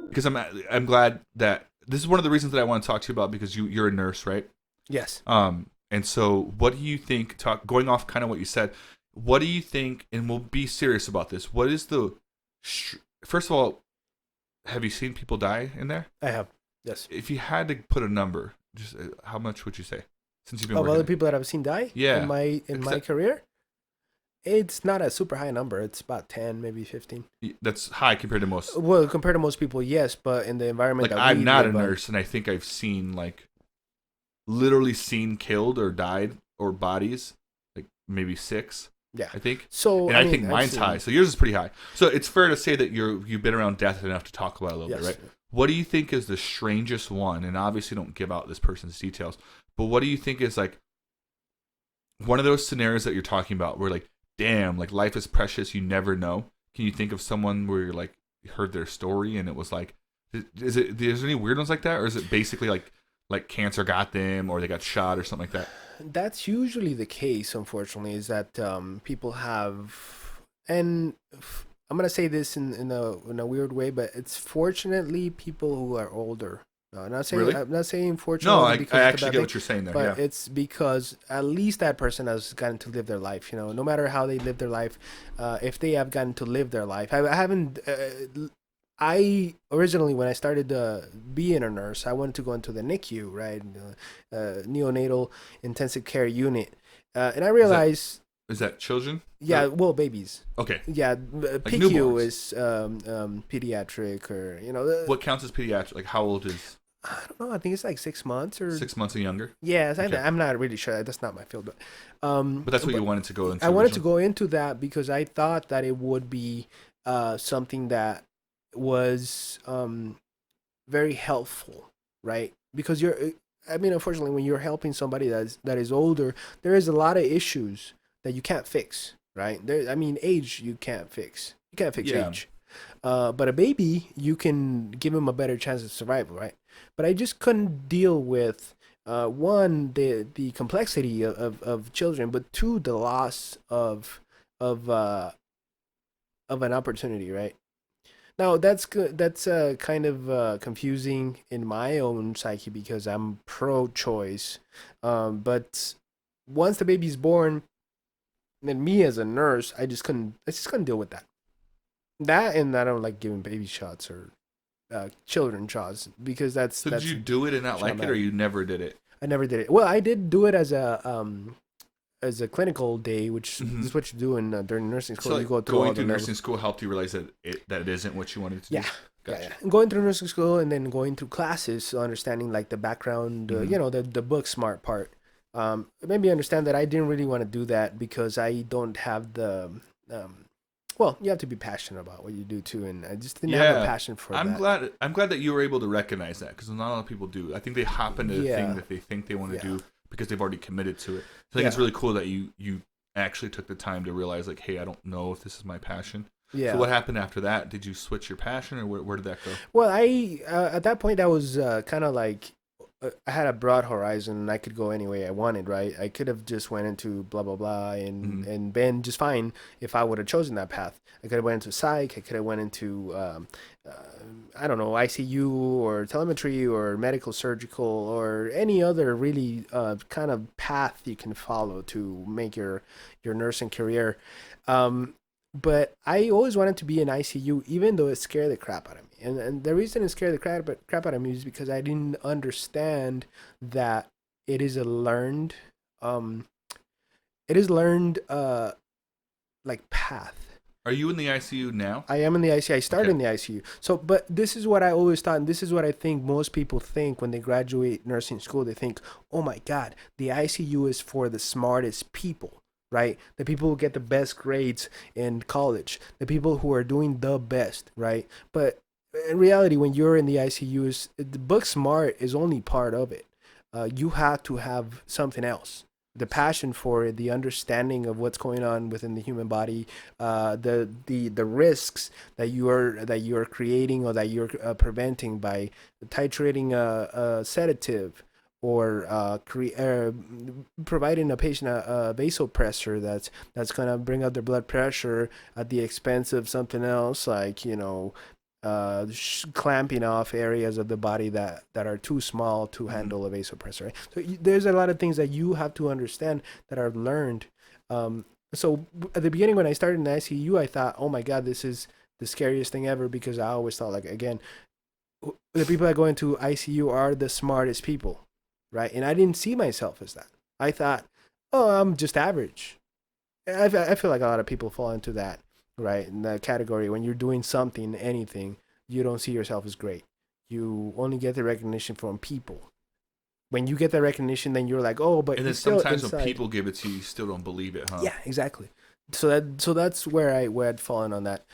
Because I'm glad that this is one of the reasons that I want to talk to you about, because you're a nurse, right? Yes. And so what do you think, going off kind of what you said, what do you think, and we'll be serious about this, what is the, first of all, have you seen people die in there? I have. Yes. If you had to put a number, just how much would you say, since you've been Of working other it? people that I've seen die Yeah. in my career, it's not a super high number. It's about 10, maybe 15. That's high compared to most. Well, compared to most people, yes, but in the environment Like, that I'm we not a live on, nurse, and I think I've seen, like, literally seen killed or died or bodies, like maybe 6. yeah. I think. So And I mean, think I've mine's seen- high. So yours is pretty high. So it's fair to say that you've been around death enough to talk about it a little Yes. bit, right? What do you think is the strangest one? And obviously don't give out this person's details, but what do you think is, like, one of those scenarios that you're talking about where, like, damn, like, life is precious, you never know? Can you think of someone where you're like, you heard their story and it was like, is there any weird ones like that? Or is it basically like cancer got them, or they got shot or something like that? That's usually the case, unfortunately, is that people have, and I'm gonna say this in a weird way, but it's fortunately people who are older. No, Really? I'm not saying No, fortunately I because it's a actually bad get thing, what you're saying there. but Yeah. it's because at least that person has gotten to live their life. No matter how they live their life, if they have gotten to live their life, I haven't. I originally, when I started being a nurse, I wanted to go into the NICU, right, neonatal intensive care unit, and I realized, Is that children? yeah, well, babies, Okay. yeah, PICU newborns. is pediatric, or What counts as pediatric? Like, how old is I don't know. I think it's like 6 months or 6 months and younger? yeah. Okay. I'm not really sure. That's not my field, but But that's what you wanted to go into. I wanted to originally? go into that because I thought that it would be something that was very helpful, right? Because I mean, unfortunately, when you're helping somebody that is older, there is a lot of issues that you can't fix, right? I mean, age you can't fix. You can't fix Yeah. age. But a baby, you can give him a better chance of survival, right? But I just couldn't deal with one, the complexity of children, but two, the loss of an opportunity, right? Now that's good. That's kind of confusing in my own psyche because I'm pro-choice, but once the baby's born, then me as a nurse, I just couldn't deal with that. That, and I don't like giving baby shots or children shots because So did that's you do it and not like it, or traumatic. you never did it? I never did it. Well, I did do it as a clinical day, which Mhm. is what you do in during nursing So, school. like, You go through all going the through levels. nursing school helped you realize that it isn't what you wanted to do? Yeah. Gotcha. Yeah. And going through nursing school and then going through classes, so understanding like the background, Mhm. the book smart part. It made me understand that I didn't really want to do that because I don't have the. Well, you have to be passionate about what you do too, and I just didn't have a Yeah. passion for I'm that. glad. I'm glad that you were able to recognize that, because not a lot of people do. I think they hop into the Yeah. thing that they think they want to Yeah. do because they've already committed to it. I think it's Yeah. really cool that you actually took the time to realize, like, hey, I don't know if this is my passion. Yeah. So what happened after that? Did you switch your passion, or where did that go? Well, I at that point I was kind of like I had a broad horizon and I could go any way I wanted, right? I could have just went into blah blah blah and Mhm. and been just fine if I would have chosen that path. I could have went into psych. I could have went into uh, I don't know, ICU or telemetry or medical surgical or any other really kind of path you can follow to make your nursing career. Um, but I always wanted to be in ICU, even though it scared the crap out of me. And the reason it scared the crap out of me is because I didn't understand that it is a learned, um, it is learned, like path. Are you in the ICU now? I am in the ICU. I started Okay. in the ICU. So, but this is what I always thought, and this is what I think most people think when they graduate nursing school. They think, oh my God, the ICU is for the smartest people, right? The people who get the best grades in college, the people who are doing the best, right? But in reality, when you're in the ICU, the book smart is only part of it. You have to have something else. The passion for it, the understanding of what's going on within the human body, the risks that you are creating or that you're preventing by titrating a sedative or providing a patient a vasopressor that's gonna bring up their blood pressure at the expense of something else like clamping off areas of the body that are too small to handle a vasopressor. Right? So there's a lot of things that you have to understand that are learned. So at the beginning when I started in ICU, I thought, oh my God, this is the scariest thing ever, because I always thought, like, again, the people that go into ICU are the smartest people, right? And I didn't see myself as that. I thought, oh, I'm just average. I feel like a lot of people fall into that, right? In that category, when you're doing something, anything, you don't see yourself as great. You only get the recognition from people. When you get that recognition, then you're like, oh, but And then it's still sometimes when inside. people give it to you, you still don't believe it, huh? Yeah, exactly. So that's where I'd fallen on that.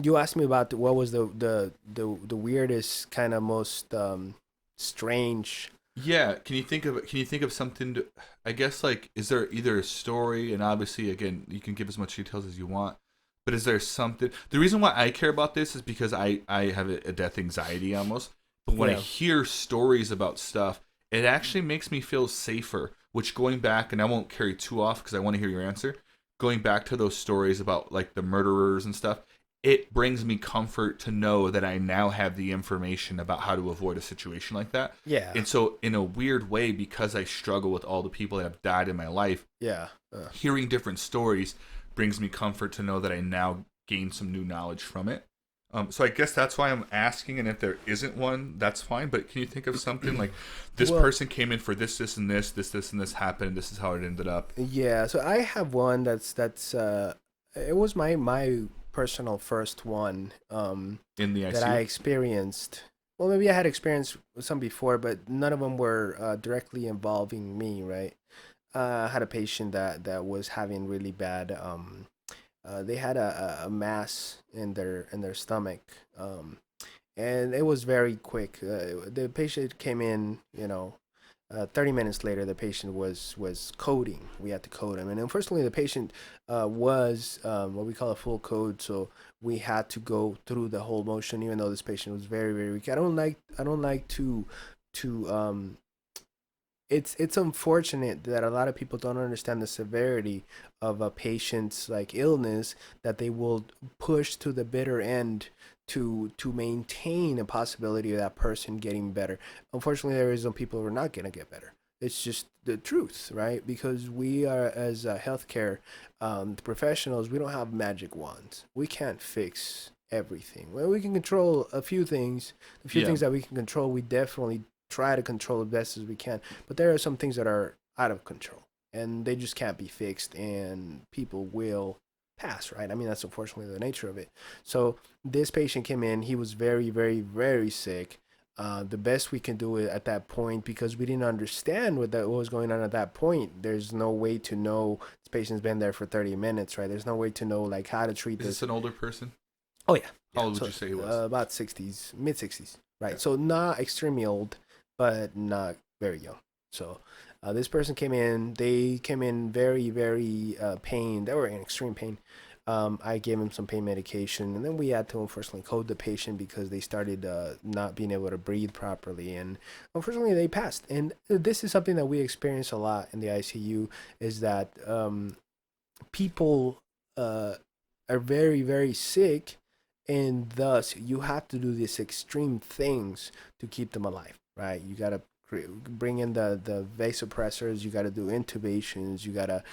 You asked me about what was the weirdest, kind of most strange. Yeah, can you think of something to, I guess, like, is there either a story, and obviously again you can give as much details as you want, but is there something, the reason why I care about this is because I have a death anxiety almost, but when I Yeah, hear stories about stuff, it actually makes me feel safer, which, going back, and I won't carry too off because I want to hear your answer, going back to those stories about like the murderers and stuff, it brings me comfort to know that I now have the information about how to avoid a situation like that. yeah, And so, in a weird way, because I struggle with all the people that have died in my life, yeah. hearing different stories brings me comfort to know that I now gain some new knowledge from it. So I guess that's why I'm asking, and if there isn't one, that's fine. But can you think of something like, this Well, person came in for this, and this, and this happened, and this is how it ended up yeah. So I have one that's it was my personal first one in the that I ICU? experienced. Well, maybe I had experienced some before, but none of them were directly involving me, right? I had a patient that was having really bad. They had a mass in their stomach, and it was very quick. The patient came in, 30 minutes later, the patient was coding. We had to code him, and unfortunately, the patient was what we call a full code. So we had to go through the whole motion, even though this patient was very very weak. I don't like to. It's unfortunate that a lot of people don't understand the severity of a patient's like illness, that they will push to the bitter end to maintain a possibility of that person getting better. Unfortunately, there is some people who are not going to get better. It's just the truth, right? Because we are, as healthcare professionals, we don't have magic wands. We can't fix everything. Well, we can control a few things. The few Yeah. things that we can control, we definitely try to control as best as we can. But there are some things that are out of control, and they just can't be fixed, and people will pass, right? I mean, that's unfortunately the nature of it. So this patient came in. He was very, very, very sick. The best we can do it at that point, because we didn't understand what was going on at that point. There's no way to know this patient's been there for 30 minutes, right? There's no way to know like how to treat Is this this. an older person? Oh yeah, How yeah. old would So you say he was? about 60s, mid 60s, right? Okay. So not extremely old, but not very young. So this person came in. They came in very, very pain. They were in extreme pain. I gave him some pain medication, and then we had to unfortunately code the patient because they started not being able to breathe properly, and unfortunately they passed. And this is something that we experience a lot in the ICU, is that people are very, very sick, and thus you have to do these extreme things to keep them alive, right? You gotta bring in the vasopressors, you gotta do intubations, you gotta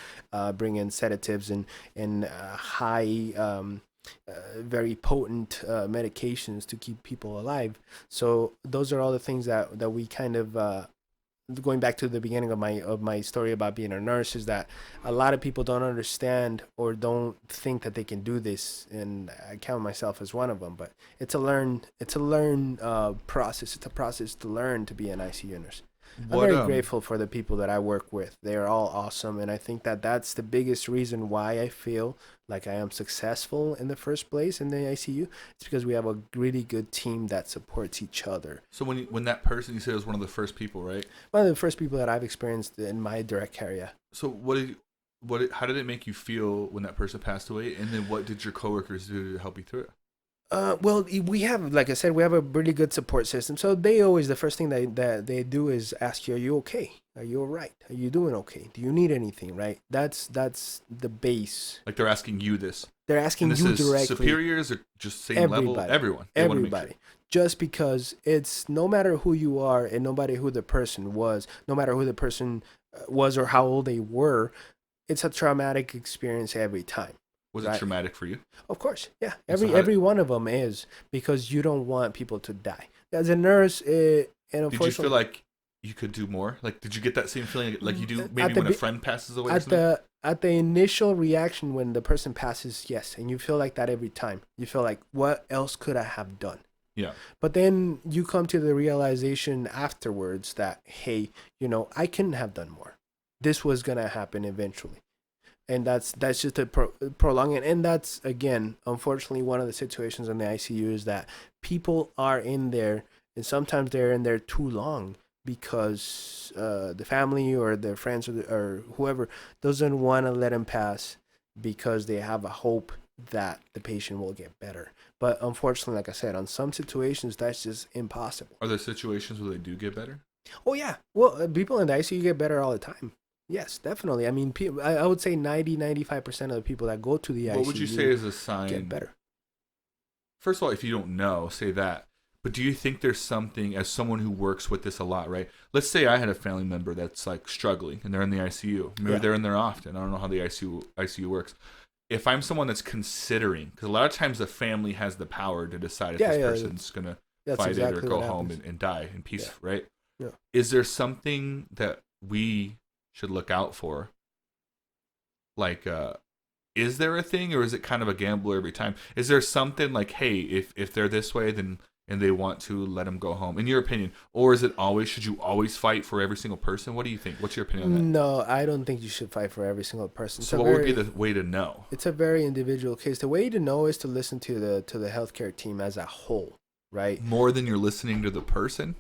bring in sedatives and high very potent medications to keep people alive. So those are all the things that we kind of going back to the beginning of my story about being a nurse, is that a lot of people don't understand or don't think that they can do this, and I count myself as one of them. But it's a learn process. It's a process to learn to be an ICU nurse. I'm What very grateful for the people that I work with. They are all awesome, and I think that that's the biggest reason why I feel like I am successful in the first place in the ICU. It's because we have a really good team that supports each other. So when that person, you said, was one of the first people, right? One of the first people that I've experienced in my direct area. So how did it make you feel when that person passed away, and then what did your coworkers do to help you through it? Well, we have, like I said, we have a really good support system. So they always, the first thing that they do is ask you, "Are you okay? Are you all right? Are you doing okay? Do you need anything?" Right? That's the base. Like they're asking you this, They're and asking this you is directly. superiors or just same level. Everybody, Everyone. They want to make sure. everybody. Just because it's no matter who you are and no matter who the person was, no matter who the person was or how old they were, it's a traumatic experience every time. Was it Right? traumatic for you? Of course, yeah. And so Every one of them is because you don't want people to die. As a nurse, and did you feel unfortunately, like you could do more? Like, did you get that same feeling like you do maybe at the when a be- friend passes away or at something? the initial reaction when the person passes, yes, and you feel like that every time. You feel like, what else could I have done? Yeah. But then you come to the realization afterwards that, hey, I couldn't have done more. This was gonna happen eventually, and that's just a prolong it. And that's, again, unfortunately, one of the situations in the ICU is that people are in there, and sometimes they're in there too long because the family or their friends or whoever doesn't want to let them pass because they have a hope that the patient will get better. But unfortunately, like I said, on some situations that's just impossible. Are there situations where they do get better? Oh yeah, well, people in the ICU get better all the time. Yes, definitely. I mean, I would say 90-95% of the people that go to the ICU What would you say is a get sign? better. First of all, if you don't know, say that. But do you think there's something, as someone who works with this a lot, right? Let's say I had a family member that's like struggling and they're in the ICU. Maybe Yeah. they're in there often. I don't know how the ICU works. If I'm someone that's considering, because a lot of times the family has the power to decide if Yeah, this yeah, person's going to That's fight exactly it or go what home happens. and die in peace, Yeah. right? Yeah. Is there something that we should look out for? Like, is there a thing, or is it kind of a gamble every time? Is there something like, hey, if they're this way, then and they want to let them go home, in your opinion, or is it always, should you always fight for every single person? What do you think? What's your opinion on that? No, I don't think you should fight for every single person. So, what would be the way to know? It's a very individual case. The way to know is to listen to the healthcare team as a whole, right? More than you're listening to the person?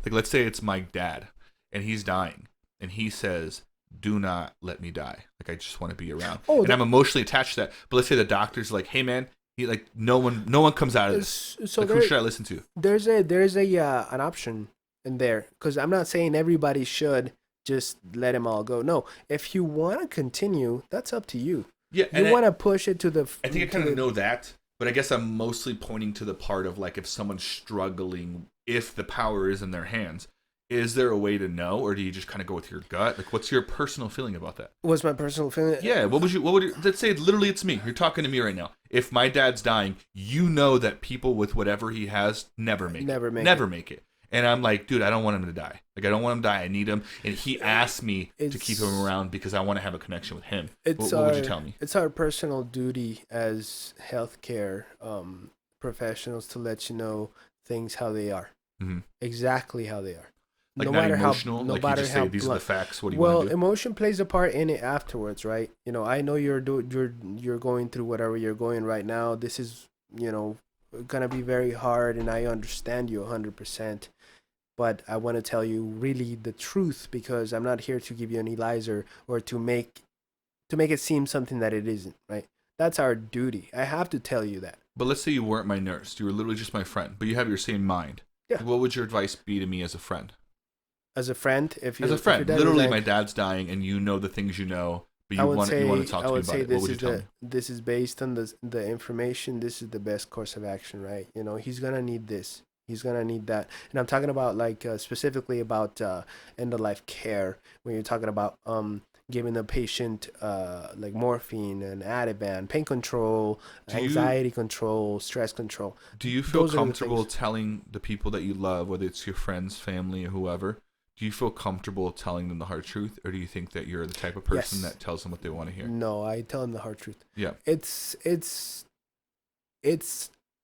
Like, let's say it's my dad, and he's dying, and he says, "Do not let me die. Like, I just want to be around." Oh, and I'm emotionally attached to that. But let's say the doctor's like, "Hey, man," he like, no one comes out of this. So Like, who should I listen to? there's a an option in there, because I'm not saying everybody should just let them all go. No, if you want to continue, that's up to you. Yeah, You want to push it to the. I think I kind of know that, but I guess I'm mostly pointing to the part of like if someone's struggling, if the power is in their hands, is there a way to know, or do you just kind of go with your gut? Like, what's your personal feeling about that? What's my personal feeling? Yeah, what would you, let's say literally it's me. You're talking to me right now. If my dad's dying, you know that people with whatever he has never make it. And I'm like, dude, I don't want him to die. Like, I don't want him to die. I need him. And he asked me to keep him around because I want to have a connection with him. What would you tell me? It's our personal duty as healthcare professionals to let you know things how they are, exactly how they are. Like, No not matter emotional. how, no Like, you matter just how say these are the blunt. facts. What do you Well, want to do? emotion plays a part in it afterwards, right? I know you're going through whatever you're going right now. This is gonna be very hard, and I understand you 100%. But I want to tell you really the truth, because I'm not here to give you any lies or to make it seem something that it isn't, right? That's our duty. I have to tell you that. But let's say you weren't my nurse. You were literally just my friend, but you have your same mind. Yeah. What would your advice be to me as a friend? As a friend, if As a friend, literally, my dad's dying, and you know the things you know, but you want to talk to me about it. What would you tell me? This is based on the information. This is the best course of action, right? He's gonna need this. He's gonna need that. And I'm talking about like specifically about end of life care. When you're talking about giving the patient like morphine and Ativan, pain control, anxiety control, stress control. Do you feel comfortable telling the people that you love, whether it's your friends, family, or whoever? Do you feel comfortable telling them the hard truth, or do you think that you're the type of person that tells them what they want to hear? No, I tell them the hard truth. Yeah. It's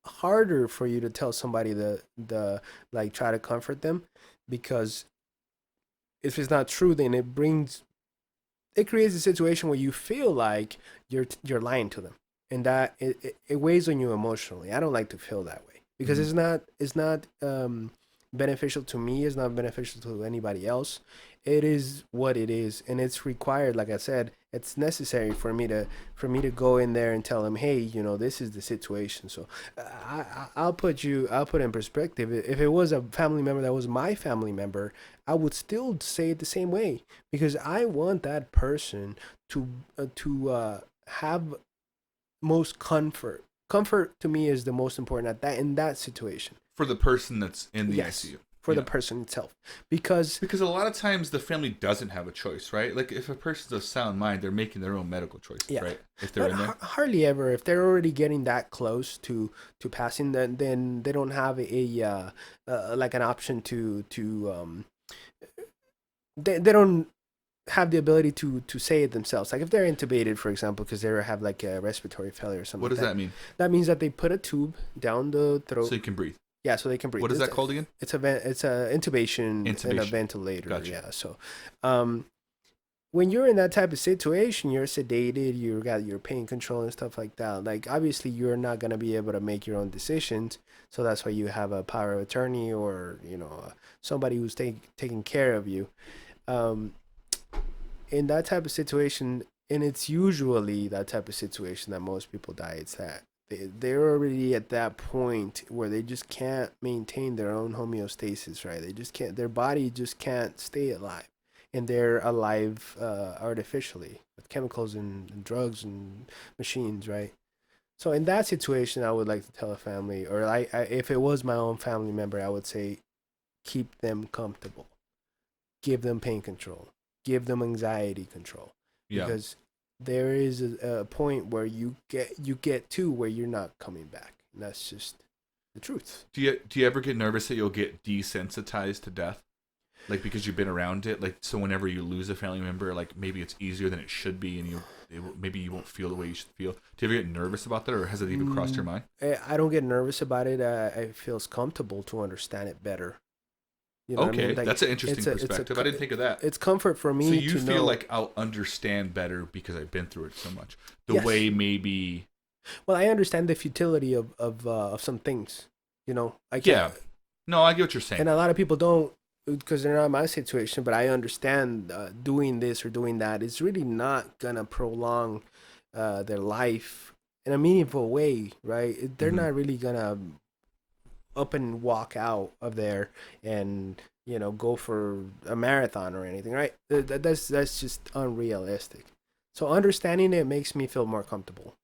harder for you to tell somebody the like try to comfort them, because if it's not true, then it creates a situation where you feel like you're lying to them, and that it weighs on you emotionally. I don't like to feel that way, because it's not beneficial to me, it's not beneficial to anybody else. It is what it is, and it's required. Like I said, it's necessary for me to go in there and tell them, hey, this is the situation. So I'll put in perspective. If it was a family member that was my family member, I would still say it the same way, because I want that person to have most comfort. Comfort to me is the most important at that in that situation. For the person that's in the Yes, ICU. for Yeah. the person itself, because Because a lot of times the family doesn't have a choice, right? Like if a person's of sound mind, they're making their own medical choices, yeah, right? If they're but in there. hardly ever. If they're already getting that close to passing, then they don't have like an option to they don't have the ability to say it themselves. Like if they're intubated, for example, because they have like a respiratory failure or something. What like does that mean? That means that they put a tube down the throat. So you can breathe. Yeah, so they can breathe. What is that called again? It's a intubation, and a ventilator. Gotcha. Yeah. So, when you're in that type of situation, you're sedated, you got your pain control and stuff like that. Like obviously, you're not gonna be able to make your own decisions. So that's why you have a power of attorney, or somebody who's taking care of you. In that type of situation, and it's usually that type of situation that most people die. It's that they're already at that point where they just can't maintain their own homeostasis, right? They just can't. Their body just can't stay alive, and they're alive artificially with chemicals and drugs and machines, right? So in that situation, I would like to tell a family, or if it was my own family member, I would say, keep them comfortable, give them pain control, give them anxiety control, Yeah. because there is a point where you get to where you're not coming back, and that's just the truth. Do you ever get nervous that you'll get desensitized to death? Like because you've been around it, like so whenever you lose a family member, like maybe it's easier than it should be, and maybe you won't feel the way you should feel. Do you ever get nervous about that, or has it even crossed your mind? I don't get nervous about it. I feel comfortable to understand it better. You know Okay, what I mean? Like, that's an interesting perspective. I didn't think of that. It's comfort for me. So you to feel know, like I'll understand better because I've been through it so much. The Yes. way maybe. well, I understand the futility of some things. I can't. Yeah. No, I get what you're saying. And a lot of people don't, because they're not in my situation. But I understand doing this or doing that is really not gonna prolong their life in a meaningful way, right? They're Mhm. not really gonna up and walk out of there and go for a marathon or anything, right? That's just unrealistic. So understanding it makes me feel more comfortable.